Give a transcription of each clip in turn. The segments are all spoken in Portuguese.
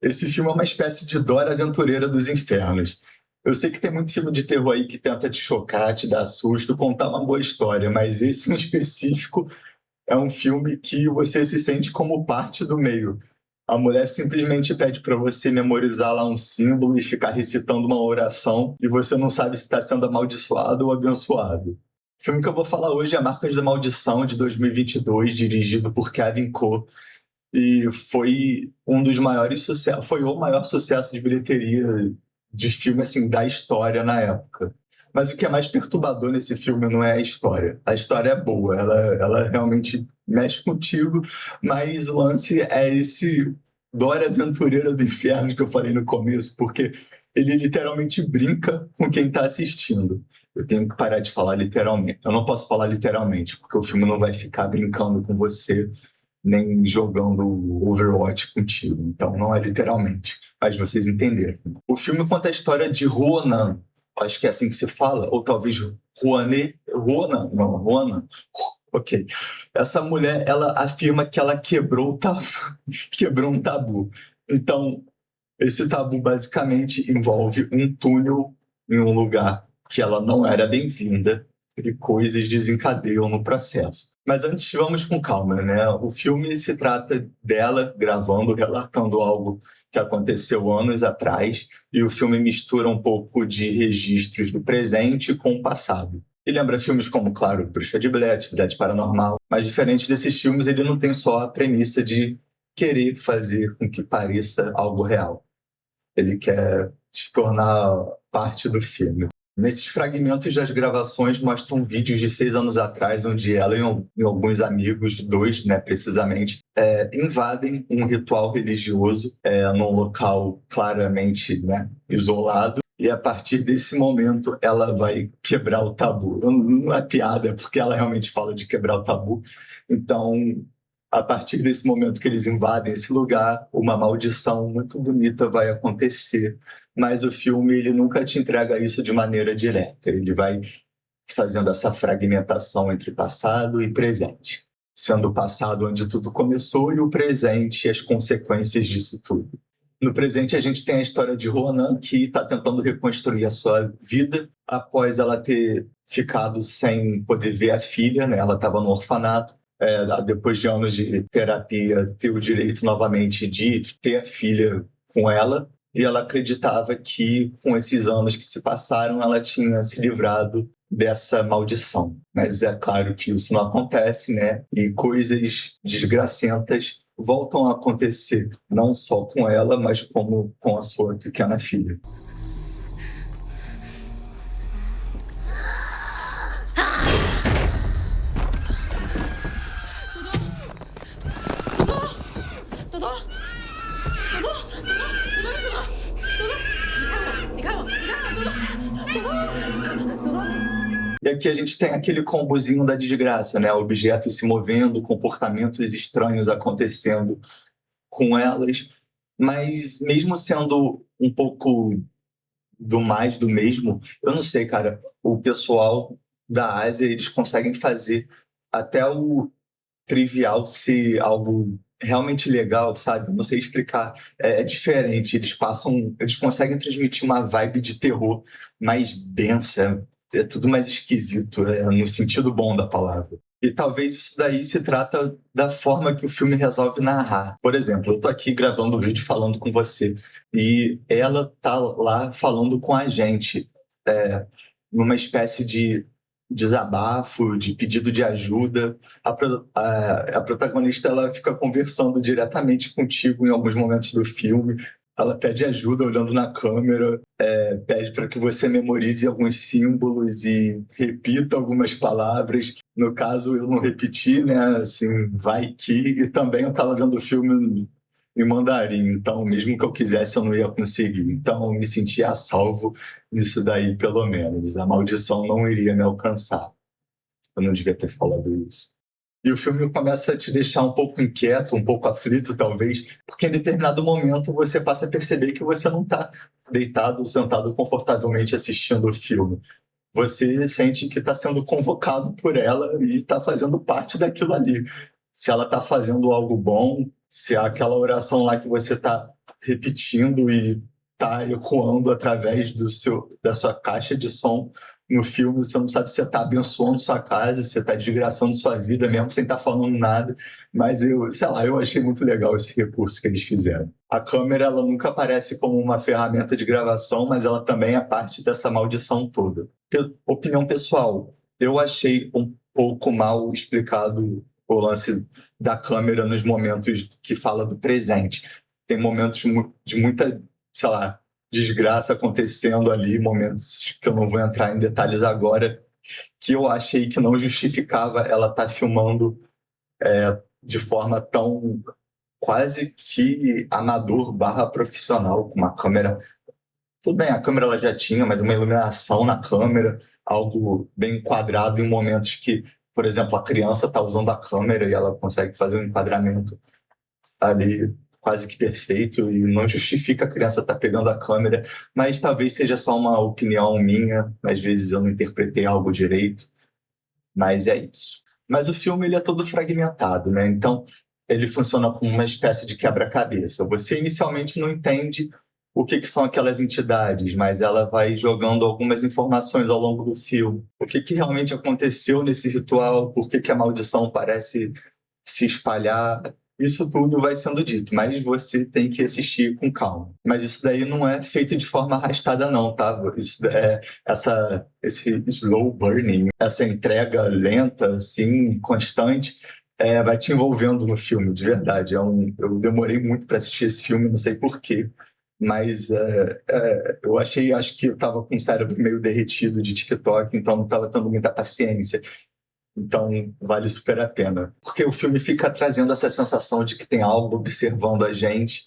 Esse filme é uma espécie de Dora Aventureira dos Infernos. Eu sei que tem muito filme de terror aí que tenta te chocar, te dar susto, contar uma boa história, mas esse em específico é um filme que você se sente como parte do meio. A mulher simplesmente pede para você memorizar lá um símbolo e ficar recitando uma oração e você não sabe se está sendo amaldiçoado ou abençoado. O filme que eu vou falar hoje é Marcas da Maldição, de 2022, dirigido por Kevin Ko, e foi um dos maiores sucessos, foi o maior sucesso de bilheteria de filme assim da história na época. Mas o que é mais perturbador nesse filme não é a história. A história é boa, ela realmente mexe contigo, mas o lance é esse Dora Aventureira do Inferno que eu falei no começo, porque ele literalmente brinca com quem está assistindo. Eu tenho que parar de falar literalmente. Eu não posso falar literalmente, porque o filme não vai ficar brincando com você nem jogando Overwatch contigo. Então, não é literalmente, mas vocês entenderam. O filme conta a história de Ruonan, acho que é assim que se fala, ou talvez Ruonan, não, Ruonan. Ok. Essa mulher, ela afirma que ela quebrou o tabu, quebrou um tabu. Então, esse tabu basicamente envolve um túnel em um lugar que ela não era bem-vinda e coisas desencadeiam no processo. Mas antes, vamos com calma, né? O filme se trata dela gravando, relatando algo que aconteceu anos atrás, e o filme mistura um pouco de registros do presente com o passado. E lembra filmes como, claro, Bruxa de Blair, Atividade Paranormal, mas diferente desses filmes, ele não tem só a premissa de querer fazer com que pareça algo real. Ele quer se tornar parte do filme. Nesses fragmentos das gravações mostram vídeos de 6 anos atrás, onde ela e alguns amigos, dois, né, precisamente, invadem um ritual religioso num local claramente, né, isolado. E a partir desse momento ela vai quebrar o tabu. Não é piada, é porque ela realmente fala de quebrar o tabu. Então, a partir desse momento que eles invadem esse lugar, uma maldição muito bonita vai acontecer. Mas o filme ele nunca te entrega isso de maneira direta. Ele vai fazendo essa fragmentação entre passado e presente, sendo o passado onde tudo começou e o presente e as consequências disso tudo. No presente, a gente tem a história de Ronan, que está tentando reconstruir a sua vida após ela ter ficado sem poder ver a filha, né? Ela estava no orfanato. Depois de anos de terapia, ter o direito novamente de ter a filha com ela. E ela acreditava que, com esses anos que se passaram, ela tinha se livrado dessa maldição. Mas é claro que isso não acontece, né? E coisas desgracentas voltam a acontecer, não só com ela, mas como com a sua pequena filha. E aqui a gente tem aquele combozinho da desgraça, né? Objetos se movendo, comportamentos estranhos acontecendo com elas, mas mesmo sendo um pouco do mais do mesmo, eu não sei, cara, o pessoal da Ásia, eles conseguem fazer até o trivial ser algo realmente legal, sabe? Eu não sei explicar. É diferente, eles conseguem transmitir uma vibe de terror mais densa, é tudo mais esquisito, no sentido bom da palavra. E talvez isso daí se trata da forma que o filme resolve narrar. Por exemplo, eu tô aqui gravando o vídeo falando com você e ela tá lá falando com a gente, numa espécie de desabafo, de pedido de ajuda. A protagonista ela fica conversando diretamente contigo em alguns momentos do filme. Ela pede ajuda olhando na câmera, pede para que você memorize alguns símbolos e repita algumas palavras. No caso, eu não repeti, né? Assim, vai que. E também eu estava vendo o filme em mandarim, então mesmo que eu quisesse, eu não ia conseguir. Então, eu me sentia a salvo nisso daí, pelo menos. A maldição não iria me alcançar. Eu não devia ter falado isso. E o filme começa a te deixar um pouco inquieto, um pouco aflito, talvez, porque em determinado momento você passa a perceber que você não está deitado ou sentado confortavelmente assistindo o filme. Você sente que está sendo convocado por ela e está fazendo parte daquilo ali. Se ela está fazendo algo bom, se aquela oração lá que você está repetindo e tá ecoando através da sua caixa de som no filme. Você não sabe se você está abençoando sua casa, se você está desgraçando sua vida mesmo sem estar falando nada. Mas sei lá, eu achei muito legal esse recurso que eles fizeram. A câmera, ela nunca aparece como uma ferramenta de gravação, mas ela também é parte dessa maldição toda. Opinião pessoal, eu achei um pouco mal explicado o lance da câmera nos momentos que fala do presente. Tem momentos de muita, sei lá, desgraça acontecendo ali, momentos que eu não vou entrar em detalhes agora, que eu achei que não justificava ela estar filmando de forma tão quase que amador barra profissional, com uma câmera. Tudo bem, a câmera ela já tinha, mas uma iluminação na câmera, algo bem enquadrado em momentos que, por exemplo, a criança está usando a câmera e ela consegue fazer um enquadramento ali quase que perfeito e não justifica a criança estar pegando a câmera, mas talvez seja só uma opinião minha, às vezes eu não interpretei algo direito, mas é isso. Mas o filme ele é todo fragmentado, né? Então ele funciona como uma espécie de quebra-cabeça. Você inicialmente não entende o que são aquelas entidades, mas ela vai jogando algumas informações ao longo do filme. O que realmente aconteceu nesse ritual, por que a maldição parece se espalhar, isso tudo vai sendo dito, mas você tem que assistir com calma. Mas isso daí não é feito de forma arrastada não, tá? Esse slow burning, essa entrega lenta, assim, constante, vai te envolvendo no filme, de verdade. Eu demorei muito para assistir esse filme, não sei por quê. Mas eu acho que eu estava com o cérebro meio derretido de TikTok, então não estava tendo muita paciência. Então, vale super a pena. Porque o filme fica trazendo essa sensação de que tem algo observando a gente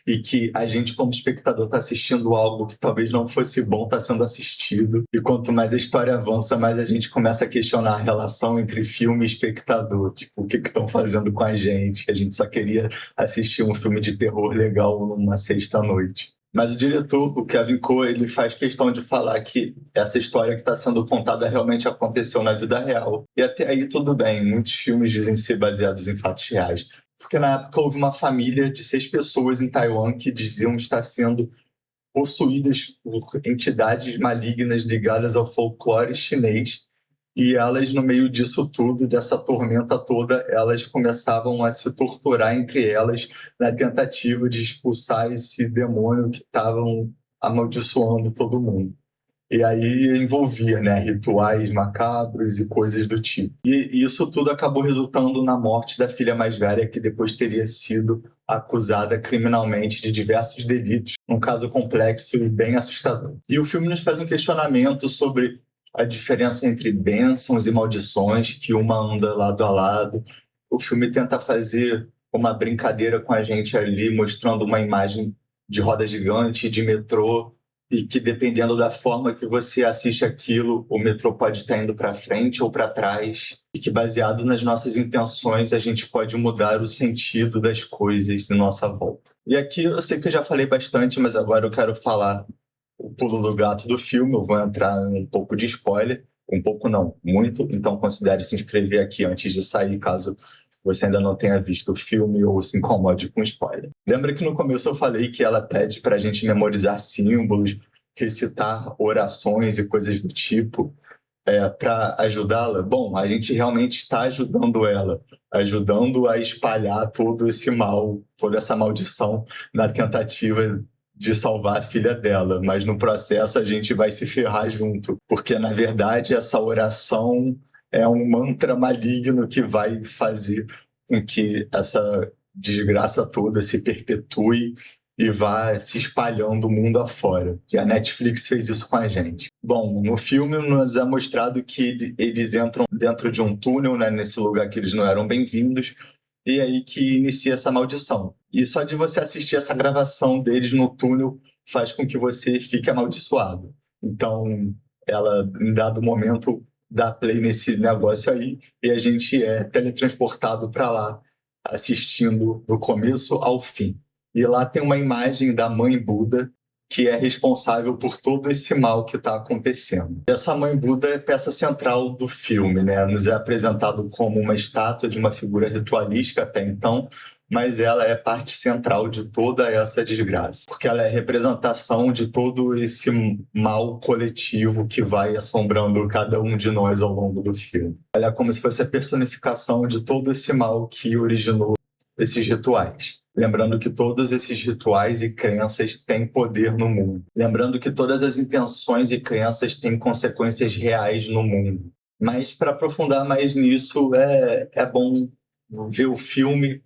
e que a gente, como espectador, está assistindo algo que talvez não fosse bom estar sendo assistido. E quanto mais a história avança, mais a gente começa a questionar a relação entre filme e espectador. Tipo, o que estão fazendo com a gente? A gente só queria assistir um filme de terror legal numa sexta-noite. Mas o diretor, o Kevin Coe, ele faz questão de falar que essa história que está sendo contada realmente aconteceu na vida real. E até aí tudo bem, muitos filmes dizem ser baseados em fatos reais. Porque na época houve uma família de 6 pessoas em Taiwan que diziam estar sendo possuídas por entidades malignas ligadas ao folclore chinês. E elas, no meio disso tudo, dessa tormenta toda, elas começavam a se torturar entre elas na tentativa de expulsar esse demônio que estavam amaldiçoando todo mundo. E aí envolvia, né, rituais macabros e coisas do tipo. E isso tudo acabou resultando na morte da filha mais velha, que depois teria sido acusada criminalmente de diversos delitos, um caso complexo e bem assustador. E o filme nos faz um questionamento sobre a diferença entre bênçãos e maldições, que uma anda lado a lado. O filme tenta fazer uma brincadeira com a gente ali, mostrando uma imagem de roda gigante, de metrô, e que dependendo da forma que você assiste aquilo, o metrô pode estar indo para frente ou para trás, e que baseado nas nossas intenções, a gente pode mudar o sentido das coisas em nossa volta. E aqui eu sei que eu já falei bastante, mas agora eu quero falar o pulo do gato do filme. Eu vou entrar em um pouco de spoiler, um pouco não, muito, então considere se inscrever aqui antes de sair, caso você ainda não tenha visto o filme ou se incomode com spoiler. Lembra que no começo eu falei que ela pede para a gente memorizar símbolos, recitar orações e coisas do tipo para ajudá-la? Bom, a gente realmente está ajudando ela, ajudando a espalhar todo esse mal, toda essa maldição na tentativa de salvar a filha dela, mas no processo a gente vai se ferrar junto, porque na verdade essa oração é um mantra maligno que vai fazer com que essa desgraça toda se perpetue e vá se espalhando o mundo afora. E a Netflix fez isso com a gente. Bom, no filme nos é mostrado que eles entram dentro de um túnel, né, nesse lugar que eles não eram bem-vindos, e aí que inicia essa maldição. E só de você assistir essa gravação deles no túnel faz com que você fique amaldiçoado. Então, ela, em dado momento, dá play nesse negócio aí e a gente é teletransportado para lá, assistindo do começo ao fim. E lá tem uma imagem da mãe Buda, que é responsável por todo esse mal que está acontecendo. Essa mãe Buda é peça central do filme, né? Nos é apresentado como uma estátua de uma figura ritualística até então, mas ela é parte central de toda essa desgraça, porque ela é representação de todo esse mal coletivo que vai assombrando cada um de nós ao longo do filme. Ela é como se fosse a personificação de todo esse mal que originou esses rituais. Lembrando que todos esses rituais e crenças têm poder no mundo. Lembrando que todas as intenções e crenças têm consequências reais no mundo. Mas para aprofundar mais nisso, é bom ver o filme,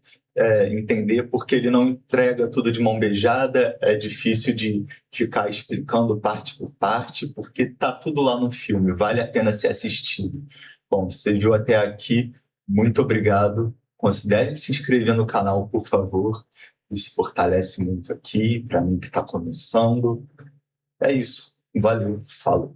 entender, porque ele não entrega tudo de mão beijada, é difícil de ficar explicando parte por parte, porque está tudo lá no filme, vale a pena ser assistido. Bom, você viu até aqui, muito obrigado. Considere se inscrever no canal, por favor. Isso fortalece muito aqui, para mim que está começando. É isso. Valeu, falou.